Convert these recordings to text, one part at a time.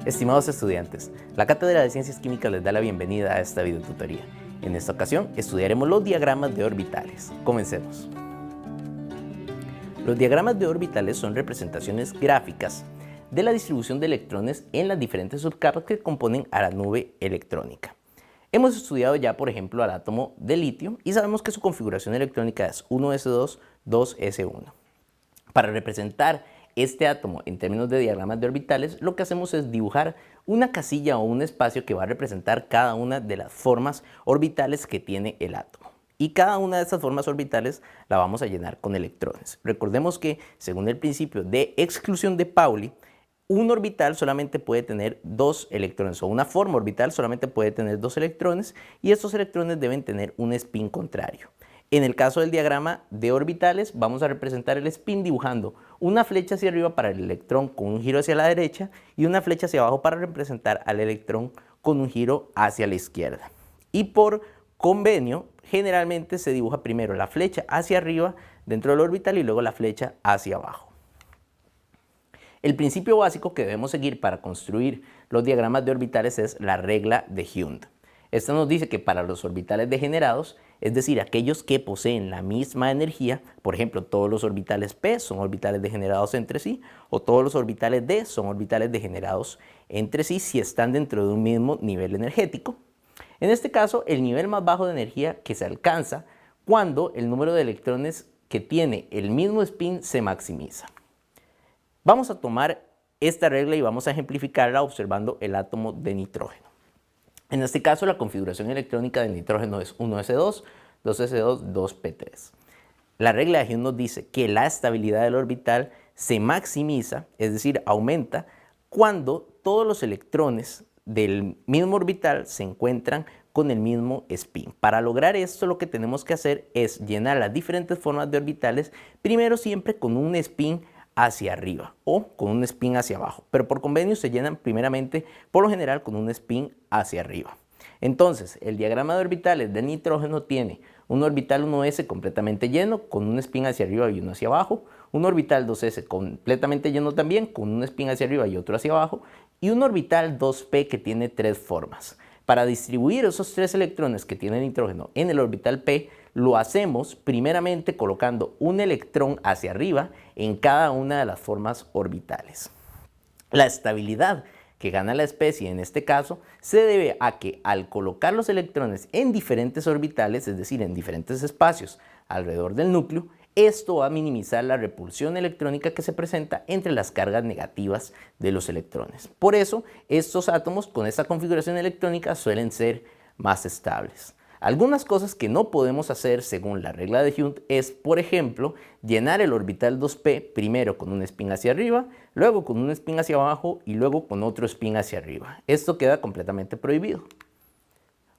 Estimados estudiantes, la Cátedra de Ciencias Químicas les da la bienvenida a esta videotutoría. En esta ocasión estudiaremos los diagramas de orbitales. Comencemos. Los diagramas de orbitales son representaciones gráficas de la distribución de electrones en las diferentes subcapas que componen a la nube electrónica. Hemos estudiado ya, por ejemplo, al átomo de litio y sabemos que su configuración electrónica es 1s2, 2s1. Para representar este átomo en términos de diagramas de orbitales, lo que hacemos es dibujar una casilla o un espacio que va a representar cada una de las formas orbitales que tiene el átomo. Y cada una de estas formas orbitales la vamos a llenar con electrones. Recordemos que, según el principio de exclusión de Pauli, un orbital solamente puede tener dos electrones, o una forma orbital solamente puede tener dos electrones, y estos electrones deben tener un spin contrario. En el caso del diagrama de orbitales, vamos a representar el spin dibujando una flecha hacia arriba para el electrón con un giro hacia la derecha y una flecha hacia abajo para representar al electrón con un giro hacia la izquierda. Y por convenio, generalmente se dibuja primero la flecha hacia arriba dentro del orbital y luego la flecha hacia abajo. El principio básico que debemos seguir para construir los diagramas de orbitales es la regla de Hund. Esta nos dice que para los orbitales degenerados, es decir, aquellos que poseen la misma energía, por ejemplo, todos los orbitales p son orbitales degenerados entre sí, o todos los orbitales d son orbitales degenerados entre sí si están dentro de un mismo nivel energético. En este caso, el nivel más bajo de energía que se alcanza cuando el número de electrones que tiene el mismo spin se maximiza. Vamos a tomar esta regla y vamos a ejemplificarla observando el átomo de nitrógeno. En este caso, la configuración electrónica del nitrógeno es 1s2, 2s2, 2p3. La regla de Hund nos dice que la estabilidad del orbital se maximiza, es decir, aumenta, cuando todos los electrones del mismo orbital se encuentran con el mismo spin. Para lograr esto, lo que tenemos que hacer es llenar las diferentes formas de orbitales, primero siempre con un spin hacia arriba o con un spin hacia abajo, pero por convenio se llenan primeramente por lo general con un spin hacia arriba. Entonces, el diagrama de orbitales del nitrógeno tiene un orbital 1s completamente lleno con un spin hacia arriba y uno hacia abajo, un orbital 2s completamente lleno también con un spin hacia arriba y otro hacia abajo, y un orbital 2p que tiene tres formas. Para distribuir esos tres electrones que tiene el nitrógeno en el orbital p, lo hacemos primeramente colocando un electrón hacia arriba en cada una de las formas orbitales. La estabilidad que gana la especie en este caso se debe a que al colocar los electrones en diferentes orbitales, es decir, en diferentes espacios alrededor del núcleo, esto va a minimizar la repulsión electrónica que se presenta entre las cargas negativas de los electrones. Por eso, estos átomos con esta configuración electrónica suelen ser más estables. Algunas cosas que no podemos hacer según la regla de Hund es, por ejemplo, llenar el orbital 2p primero con un spin hacia arriba, luego con un spin hacia abajo y luego con otro spin hacia arriba. Esto queda completamente prohibido.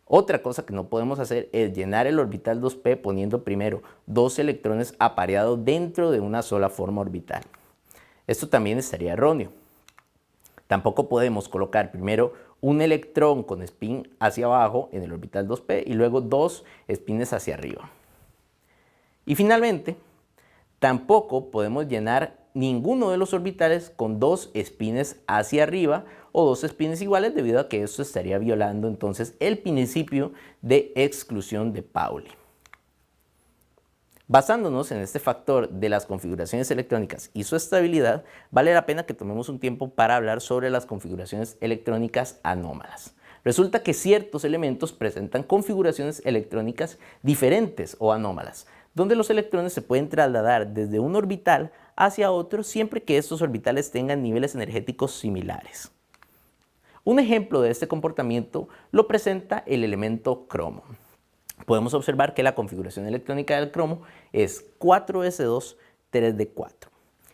Otra cosa que no podemos hacer es llenar el orbital 2p poniendo primero dos electrones apareados dentro de una sola forma orbital. Esto también estaría erróneo. Tampoco podemos colocar primero un electrón con spin hacia abajo en el orbital 2p y luego dos spines hacia arriba. Y finalmente, tampoco podemos llenar ninguno de los orbitales con dos spines hacia arriba o dos spines iguales, debido a que esto estaría violando entonces el principio de exclusión de Pauli. Basándonos en este factor de las configuraciones electrónicas y su estabilidad, vale la pena que tomemos un tiempo para hablar sobre las configuraciones electrónicas anómalas. Resulta que ciertos elementos presentan configuraciones electrónicas diferentes o anómalas, donde los electrones se pueden trasladar desde un orbital hacia otro siempre que estos orbitales tengan niveles energéticos similares. Un ejemplo de este comportamiento lo presenta el elemento cromo. Podemos observar que la configuración electrónica del cromo es 4s2, 3d4.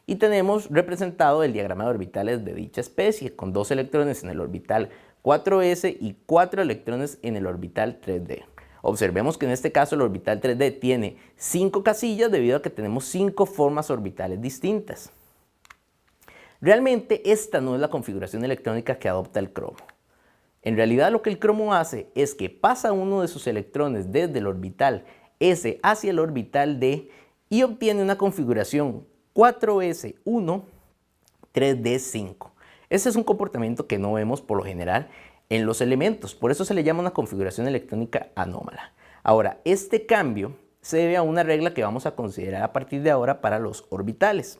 Y tenemos representado el diagrama de orbitales de dicha especie, con dos electrones en el orbital 4s y 4 electrones en el orbital 3d. Observemos que en este caso el orbital 3d tiene 5 casillas debido a que tenemos 5 formas orbitales distintas. Realmente esta no es la configuración electrónica que adopta el cromo. En realidad lo que el cromo hace es que pasa uno de sus electrones desde el orbital S hacia el orbital D y obtiene una configuración 4s1, 3d5. Este es un comportamiento que no vemos por lo general en los elementos, por eso se le llama una configuración electrónica anómala. Ahora, este cambio se debe a una regla que vamos a considerar a partir de ahora para los orbitales.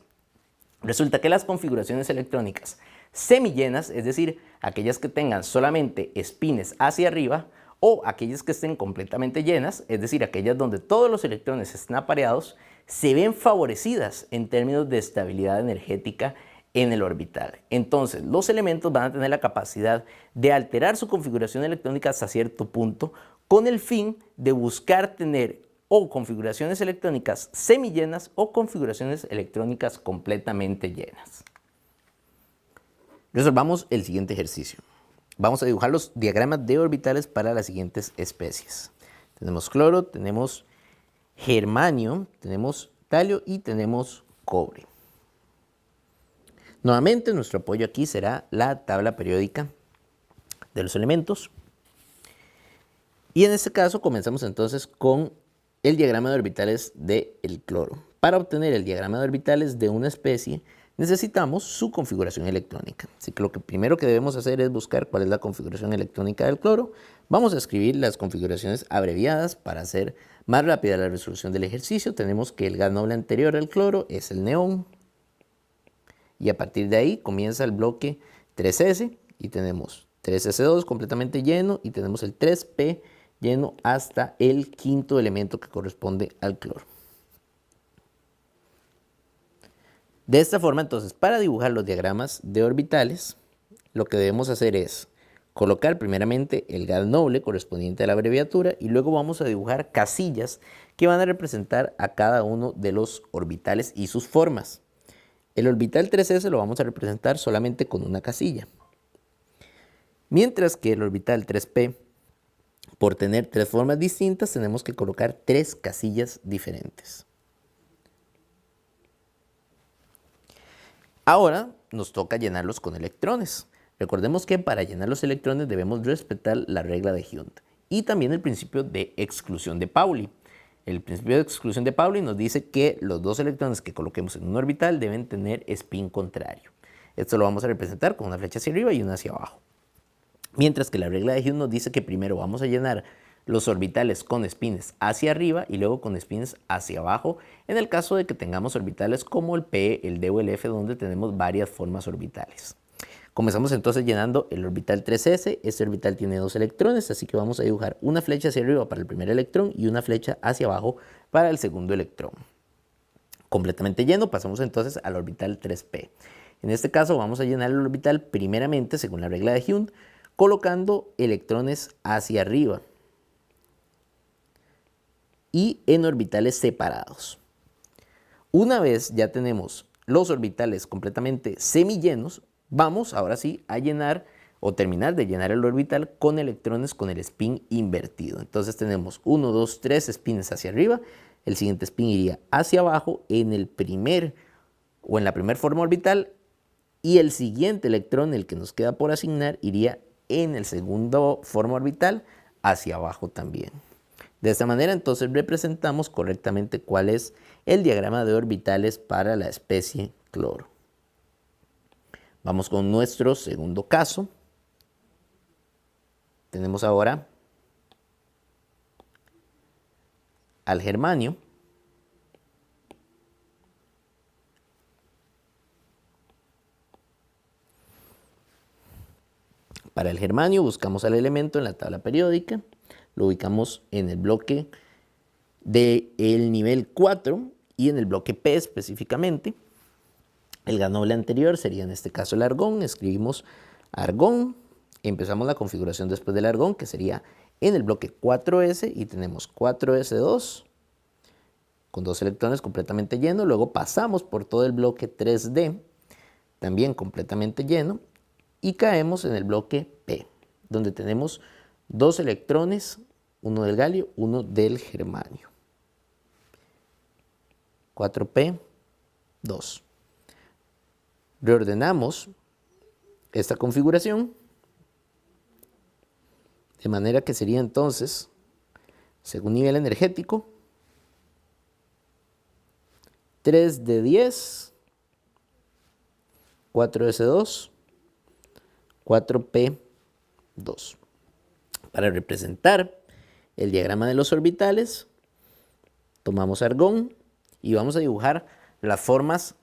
Resulta que las configuraciones electrónicas semillenas, es decir, aquellas que tengan solamente espines hacia arriba, o aquellas que estén completamente llenas, es decir, aquellas donde todos los electrones estén apareados, se ven favorecidas en términos de estabilidad energética en el orbital. Entonces, los elementos van a tener la capacidad de alterar su configuración electrónica hasta cierto punto con el fin de buscar tener o configuraciones electrónicas semillenas o configuraciones electrónicas completamente llenas. Resolvamos el siguiente ejercicio. Vamos a dibujar los diagramas de orbitales para las siguientes especies. Tenemos cloro, tenemos germanio, tenemos talio y tenemos cobre. Nuevamente, nuestro apoyo aquí será la tabla periódica de los elementos. Y en este caso comenzamos entonces con el diagrama de orbitales del cloro. Para obtener el diagrama de orbitales de una especie, necesitamos su configuración electrónica. Así que lo primero que debemos hacer es buscar cuál es la configuración electrónica del cloro. Vamos a escribir las configuraciones abreviadas para hacer más rápida la resolución del ejercicio. Tenemos que el gas noble anterior al cloro es el neón. Y a partir de ahí comienza el bloque 3S y tenemos 3S2 completamente lleno y tenemos el 3P lleno hasta el quinto elemento que corresponde al cloro. De esta forma, entonces, para dibujar los diagramas de orbitales, lo que debemos hacer es colocar primeramente el gas noble correspondiente a la abreviatura y luego vamos a dibujar casillas que van a representar a cada uno de los orbitales y sus formas. El orbital 3S lo vamos a representar solamente con una casilla. Mientras que el orbital 3P, por tener tres formas distintas, tenemos que colocar tres casillas diferentes. Ahora nos toca llenarlos con electrones. Recordemos que para llenar los electrones debemos respetar la regla de Hund y también el principio de exclusión de Pauli. El principio de exclusión de Pauli nos dice que los dos electrones que coloquemos en un orbital deben tener spin contrario. Esto lo vamos a representar con una flecha hacia arriba y una hacia abajo. Mientras que la regla de Hund nos dice que primero vamos a llenar los orbitales con spins hacia arriba y luego con spins hacia abajo, en el caso de que tengamos orbitales como el P, el D o el F, donde tenemos varias formas orbitales. Comenzamos entonces llenando el orbital 3S. Este orbital tiene dos electrones, así que vamos a dibujar una flecha hacia arriba para el primer electrón y una flecha hacia abajo para el segundo electrón. Completamente lleno, pasamos entonces al orbital 3P. En este caso vamos a llenar el orbital primeramente, según la regla de Hund, colocando electrones hacia arriba y en orbitales separados. Una vez ya tenemos los orbitales completamente semillenos, vamos ahora sí a llenar o terminar de llenar el orbital con electrones con el spin invertido. Entonces tenemos 1, 2, 3 spins hacia arriba, el siguiente spin iría hacia abajo en el primer o en la primera forma orbital y el siguiente electrón, el que nos queda por asignar, iría en el segundo forma orbital hacia abajo también. De esta manera entonces representamos correctamente cuál es el diagrama de orbitales para la especie cloro. Vamos con nuestro segundo caso. Tenemos ahora al germanio. Para el germanio buscamos al elemento en la tabla periódica, lo ubicamos en el bloque del nivel 4 y en el bloque P específicamente. El gas noble anterior sería en este caso el argón, escribimos argón, empezamos la configuración después del argón que sería en el bloque 4S y tenemos 4S2 con dos electrones completamente lleno, luego pasamos por todo el bloque 3D también completamente lleno y caemos en el bloque P donde tenemos dos electrones, uno del galio, uno del germanio. 4P, 2. Reordenamos esta configuración de manera que sería entonces, según nivel energético, 3 de 10, 4S2, 4p2. Para representar el diagrama de los orbitales, tomamos argón y vamos a dibujar las formas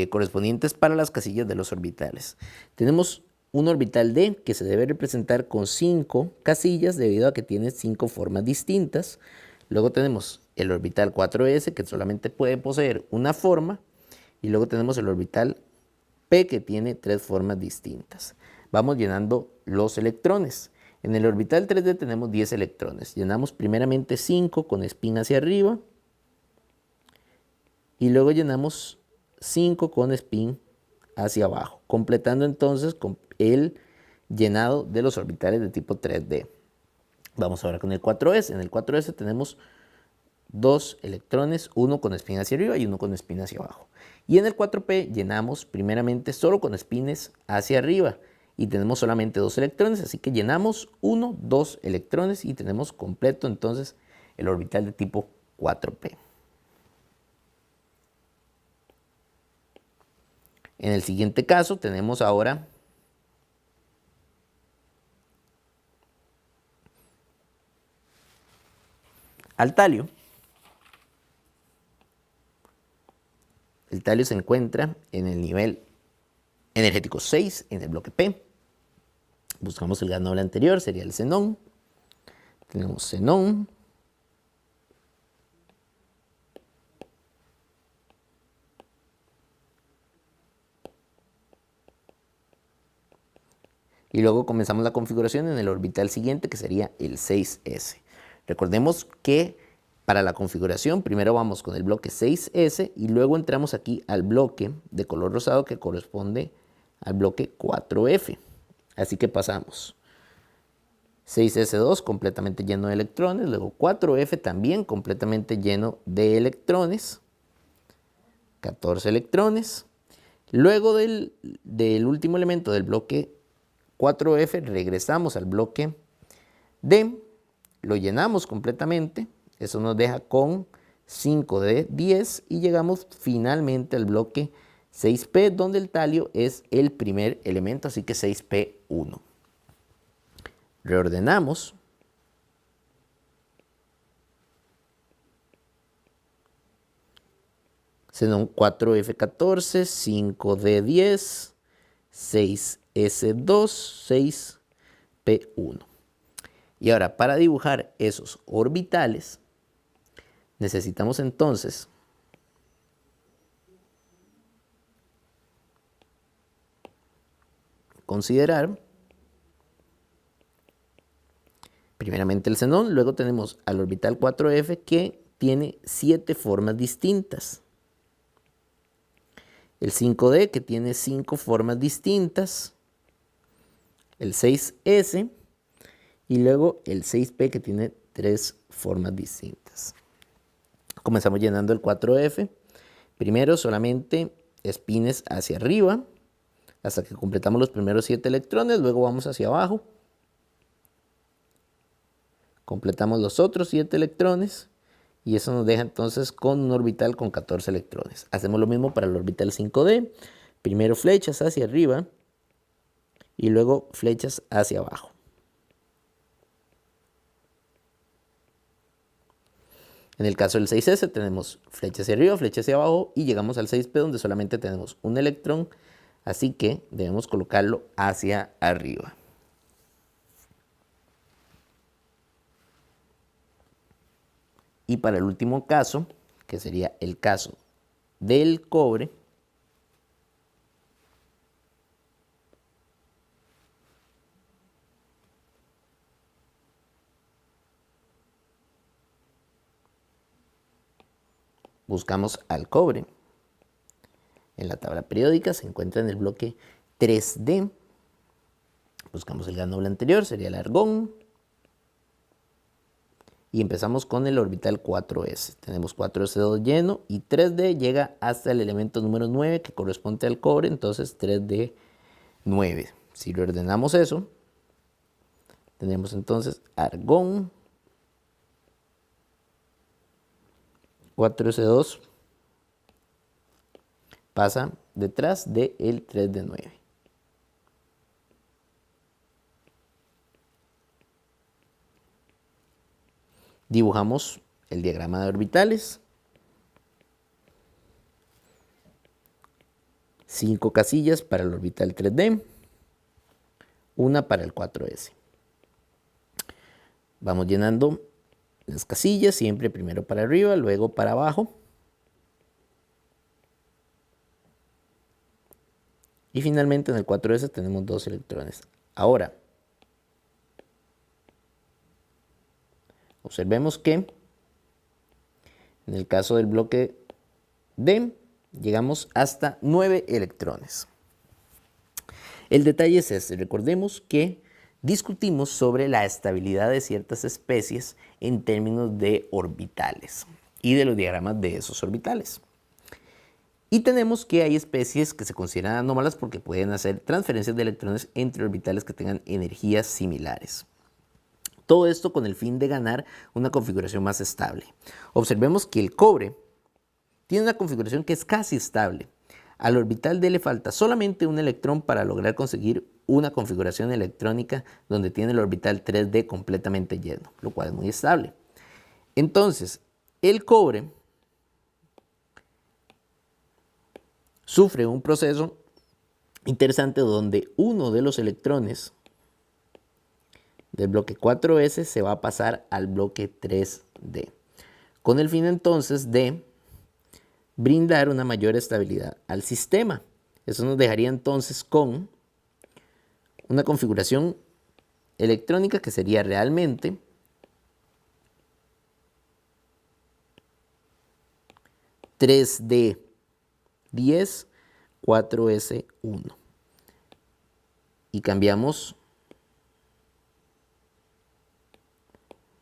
correspondientes para las casillas de los orbitales. Tenemos un orbital D que se debe representar con 5 casillas debido a que tiene 5 formas distintas. Luego tenemos el orbital 4s que solamente puede poseer una forma. Y luego tenemos el orbital P que tiene 3 formas distintas. Vamos llenando los electrones. En el orbital 3D tenemos 10 electrones. Llenamos primeramente 5 con spin hacia arriba. Y luego llenamos 5 con spin hacia abajo, completando entonces con el llenado de los orbitales de tipo 3D. Vamos ahora con el 4s. En el 4s tenemos 2 electrones, uno con spin hacia arriba y uno con spin hacia abajo. Y en el 4p llenamos primeramente solo con spines hacia arriba y tenemos solamente 2 electrones, así que llenamos 1, 2 electrones y tenemos completo entonces el orbital de tipo 4p. En el siguiente caso tenemos ahora al talio. El talio se encuentra en el nivel energético 6, en el bloque P. Buscamos el gas noble anterior, sería el xenón. Tenemos xenón. Y luego comenzamos la configuración en el orbital siguiente, que sería el 6s. Recordemos que para la configuración primero vamos con el bloque 6s y luego entramos aquí al bloque de color rosado que corresponde al bloque 4f. Así que pasamos 6s2 completamente lleno de electrones, luego 4f también completamente lleno de electrones, 14 electrones. Luego del último elemento del bloque 4f regresamos al bloque D, lo llenamos completamente, eso nos deja con 5 de 10 y llegamos finalmente al bloque 6p donde el talio es el primer elemento, así que 6p1. Reordenamos. Xenón 4f14, 5d10, 6s2, 6p1. Y ahora, para dibujar esos orbitales, necesitamos entonces considerar primeramente el xenón, luego tenemos al orbital 4f que tiene 7 formas distintas. El 5d que tiene 5 formas distintas. El 6s y luego el 6p que tiene 3 formas distintas. Comenzamos llenando el 4f. Primero solamente spines hacia arriba hasta que completamos los primeros 7 electrones, luego vamos hacia abajo. Completamos los otros 7 electrones y eso nos deja entonces con un orbital con 14 electrones. Hacemos lo mismo para el orbital 5d. Primero flechas hacia arriba y luego flechas hacia abajo. En el caso del 6s tenemos flecha hacia arriba, flecha hacia abajo y llegamos al 6p donde solamente tenemos un electrón, así que debemos colocarlo hacia arriba. Y para el último caso, que sería el caso del cobre, buscamos al cobre. En la tabla periódica se encuentra en el bloque 3D. Buscamos el gas noble anterior, sería el argón. Y empezamos con el orbital 4s. Tenemos 4s2 lleno y 3d llega hasta el elemento número 9 que corresponde al cobre, entonces 3d9. Si reordenamos eso, tenemos entonces argón, 4s2 pasa detrás del 3d9. Dibujamos el diagrama de orbitales. 5 casillas para el orbital 3D, una para el 4S. Vamos llenando las casillas, siempre primero para arriba, luego para abajo. Y finalmente en el 4S tenemos 2 electrones. Ahora, observemos que en el caso del bloque D, llegamos hasta 9 electrones. El detalle es este. Recordemos que discutimos sobre la estabilidad de ciertas especies en términos de orbitales y de los diagramas de esos orbitales. Y tenemos que hay especies que se consideran anómalas porque pueden hacer transferencias de electrones entre orbitales que tengan energías similares. Todo esto con el fin de ganar una configuración más estable. Observemos que el cobre tiene una configuración que es casi estable. Al orbital D le falta solamente un electrón para lograr conseguir una configuración electrónica donde tiene el orbital 3D completamente lleno, lo cual es muy estable. Entonces, el cobre sufre un proceso interesante donde uno de los electrones del bloque 4S se va a pasar al bloque 3D, con el fin entonces de brindar una mayor estabilidad al sistema. Eso nos dejaría entonces con una configuración electrónica que sería realmente (3D10 4S1). Y cambiamos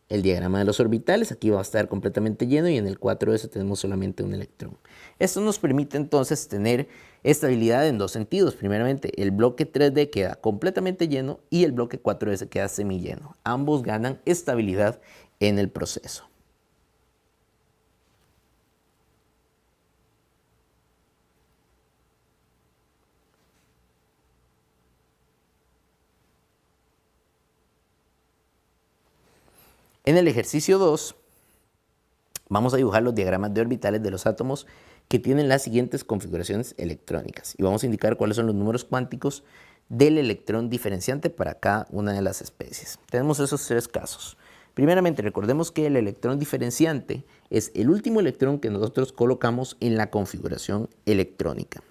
el diagrama de los orbitales. Aquí va a estar completamente lleno y en el 4S tenemos solamente un electrón. Esto nos permite entonces tener estabilidad en dos sentidos. Primeramente, el bloque 3D queda completamente lleno y el bloque 4S queda semilleno. Ambos ganan estabilidad en el proceso. En el ejercicio 2 vamos a dibujar los diagramas de orbitales de los átomos que tienen las siguientes configuraciones electrónicas y vamos a indicar cuáles son los números cuánticos del electrón diferenciante para cada una de las especies. Tenemos esos tres casos. Primeramente, recordemos que el electrón diferenciante es el último electrón que nosotros colocamos en la configuración electrónica.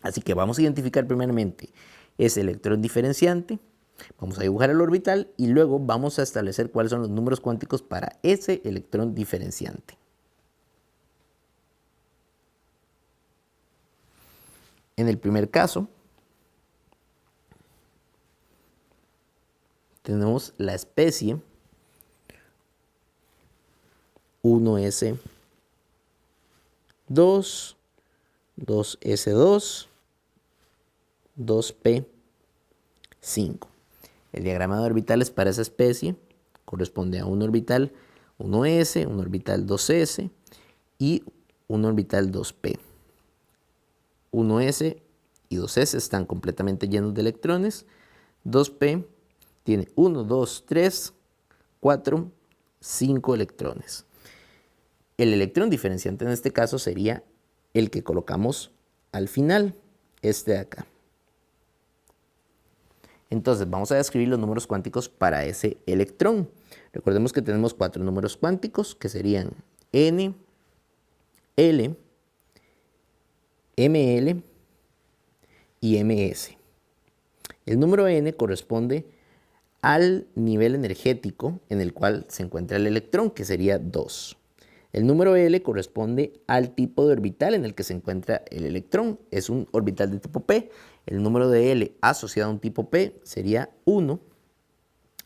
Así que vamos a identificar primeramente ese electrón diferenciante. Vamos a dibujar el orbital y luego vamos a establecer cuáles son los números cuánticos para ese electrón diferenciante. En el primer caso, tenemos la especie 1S2, 2S2, 2P5. El diagrama de orbitales para esa especie corresponde a un orbital 1S, un orbital 2S y un orbital 2P. 1S y 2S están completamente llenos de electrones. 2P tiene 1, 2, 3, 4, 5 electrones. El electrón diferenciante en este caso sería el que colocamos al final, este de acá. Entonces vamos a describir los números cuánticos para ese electrón. Recordemos que tenemos 4 números cuánticos que serían N, L, ML y MS. El número N corresponde al nivel energético en el cual se encuentra el electrón, que sería 2. El número L corresponde al tipo de orbital en el que se encuentra el electrón. Es un orbital de tipo P. El número de L asociado a un tipo P sería 1.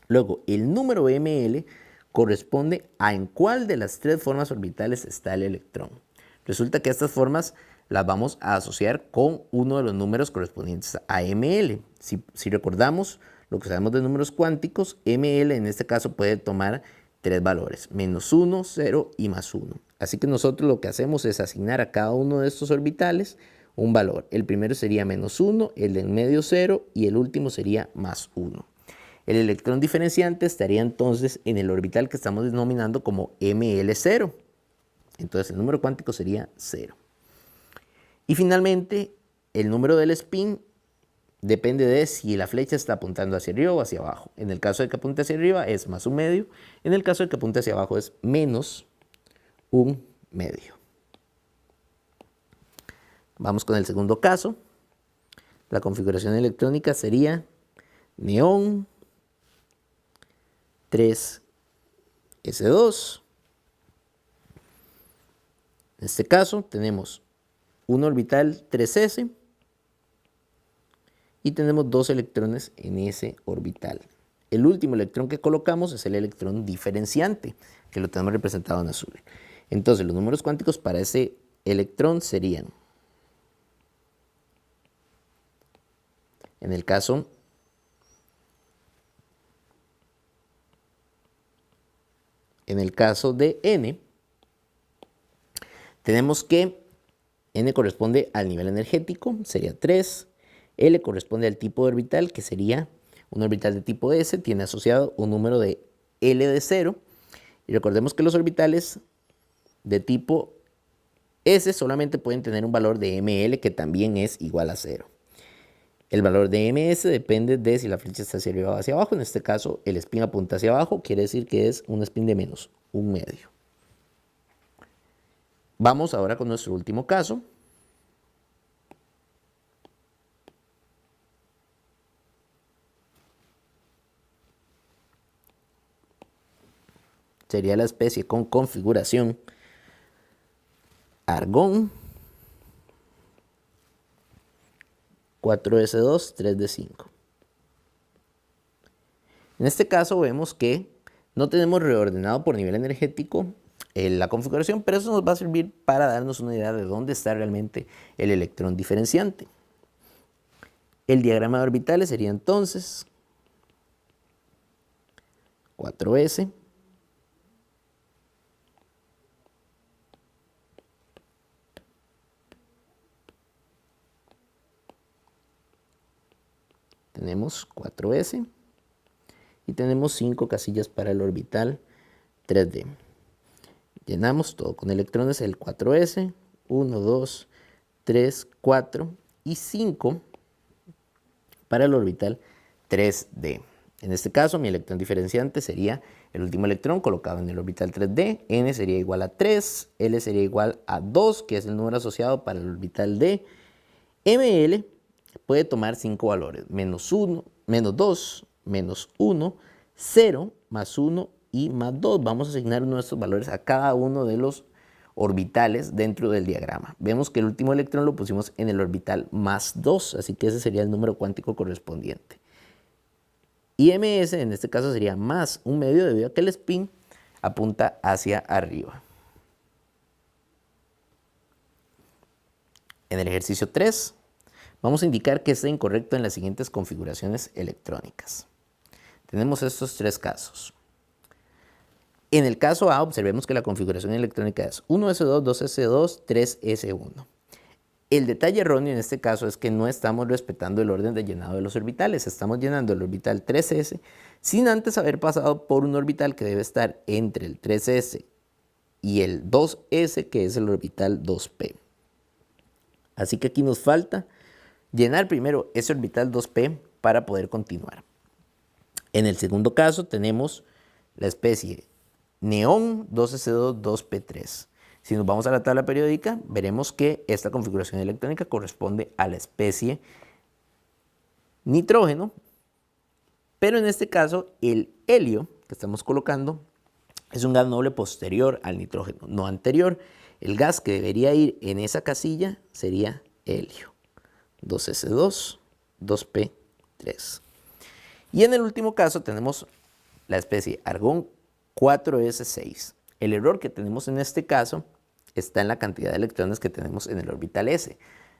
Luego, el número ML corresponde a en cuál de las 3 formas orbitales está el electrón. Resulta que estas formas las vamos a asociar con uno de los números correspondientes a ML. Si recordamos lo que sabemos de números cuánticos, ML en este caso puede tomar 3 valores, -1, 0 y +1. Así que nosotros lo que hacemos es asignar a cada uno de estos orbitales un valor. El primero sería -1, el del medio 0 y el último sería +1. El electrón diferenciante estaría entonces en el orbital que estamos denominando como Ml0. Entonces el número cuántico sería 0. Y finalmente, el número del spin depende de si la flecha está apuntando hacia arriba o hacia abajo. En el caso de que apunte hacia arriba es más un medio. En el caso de que apunte hacia abajo es menos un medio. Vamos con el segundo caso. La configuración electrónica sería neón 3s2. En este caso tenemos un orbital 3s y tenemos dos electrones en ese orbital. El último electrón que colocamos es el electrón diferenciante, que lo tenemos representado en azul. Entonces los números cuánticos para ese electrón serían, en el caso de n, tenemos que n corresponde al nivel energético, sería 3. L corresponde al tipo de orbital, que sería un orbital de tipo S, tiene asociado un número de L de 0. Y recordemos que los orbitales de tipo S solamente pueden tener un valor de ml que también es igual a 0. El valor de ms depende de si la flecha está hacia arriba o hacia abajo. En este caso, el spin apunta hacia abajo, quiere decir que es un spin de menos un medio. Vamos ahora con nuestro último caso. Sería la especie con configuración argón 4s2, 3d5. En este caso vemos que no tenemos reordenado por nivel energético la configuración, pero eso nos va a servir para darnos una idea de dónde está realmente el electrón diferenciante. El diagrama de orbitales sería entonces 4s, tenemos 4s y tenemos 5 casillas para el orbital 3d. Llenamos todo con electrones, el 4s, 1, 2, 3, 4 y 5 para el orbital 3d. En este caso, mi electrón diferenciante sería el último electrón colocado en el orbital 3d. N sería igual a 3, L sería igual a 2, que es el número asociado para el orbital d. Ml puede tomar 5 valores, menos 1, menos 2, menos 1, 0, más 1 y más 2. Vamos a asignar nuestros valores a cada uno de los orbitales dentro del diagrama. Vemos que el último electrón lo pusimos en el orbital más 2, así que ese sería el número cuántico correspondiente. Y ms en este caso sería más un medio debido a que el spin apunta hacia arriba. En el ejercicio 3 vamos a indicar que está incorrecto en las siguientes configuraciones electrónicas. Tenemos estos tres casos. En el caso A observemos que la configuración electrónica es 1s2, 2s2, 3s1. El detalle erróneo en este caso es que no estamos respetando el orden de llenado de los orbitales. Estamos llenando el orbital 3s sin antes haber pasado por un orbital que debe estar entre el 3s y el 2s, que es el orbital 2p. Así que aquí nos falta llenar primero ese orbital 2p para poder continuar. En el segundo caso tenemos la especie neón 2s2, 2p3. Si nos vamos a la tabla periódica, veremos que esta configuración electrónica corresponde a la especie nitrógeno, pero en este caso el helio que estamos colocando es un gas noble posterior al nitrógeno, no anterior. El gas que debería ir en esa casilla sería helio, 2s2, 2p3. Y en el último caso tenemos la especie argón 4s6. El error que tenemos en este caso está en la cantidad de electrones que tenemos en el orbital s.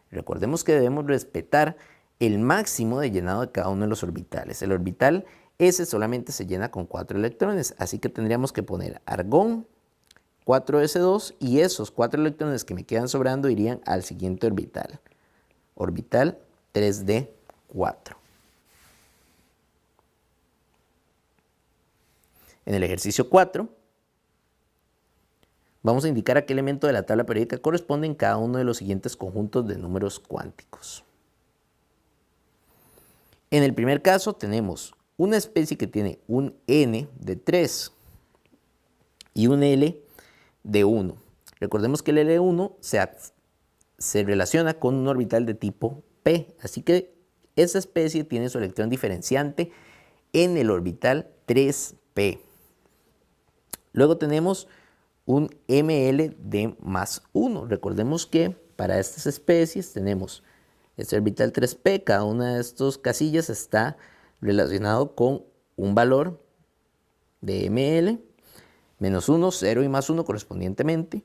Recordemos que debemos respetar el máximo de llenado de cada uno de los orbitales. El orbital s solamente se llena con 4 electrones, así que tendríamos que poner argón 4s2 y esos 4 electrones que me quedan sobrando irían al siguiente orbital, orbital 3d4. En el ejercicio 4, vamos a indicar a qué elemento de la tabla periódica corresponde en cada uno de los siguientes conjuntos de números cuánticos. En el primer caso tenemos una especie que tiene un n de 3 y un L de 1. Recordemos que el L1 se relaciona con un orbital de tipo p, así que esa especie tiene su electrón diferenciante en el orbital 3p. Luego tenemos un ml de más 1. Recordemos que para estas especies tenemos este orbital 3p, cada una de estas casillas está relacionado con un valor de ml, menos 1, 0 y más 1 correspondientemente.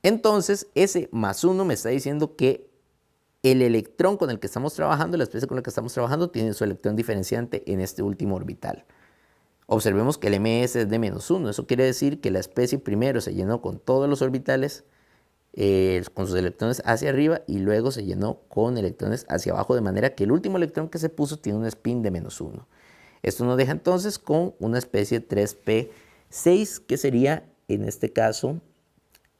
Entonces, ese más 1 me está diciendo que el electrón con el que estamos trabajando, la especie con la que estamos trabajando, tiene su electrón diferenciante en este último orbital. Observemos que el ms es de menos 1. Eso quiere decir que la especie primero se llenó con todos los orbitales con sus electrones hacia arriba y luego se llenó con electrones hacia abajo, de manera que el último electrón que se puso tiene un spin de menos 1. Esto nos deja entonces con una especie 3p6, que sería en este caso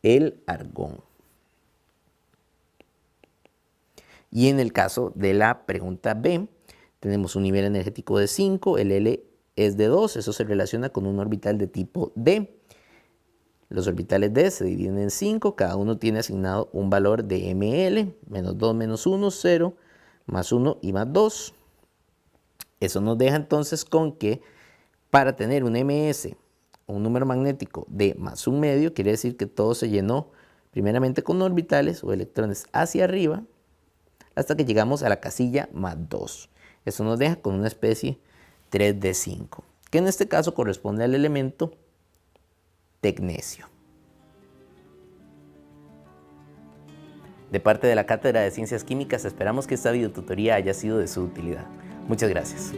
el argón. Y en el caso de la pregunta B, tenemos un nivel energético de 5, el L es de 2, eso se relaciona con un orbital de tipo D. Los orbitales D se dividen en 5, cada uno tiene asignado un valor de ml, menos 2, menos 1, 0, más 1 y más 2. Eso nos deja entonces con que para tener un ms, un número magnético de más un medio, quiere decir que todo se llenó primeramente con orbitales o electrones hacia arriba, hasta que llegamos a la casilla más 2. Eso nos deja con una especie 3 de 5, que en este caso corresponde al elemento tecnecio. De parte de la Cátedra de Ciencias Químicas, esperamos que esta videotutoría haya sido de su utilidad. Muchas gracias.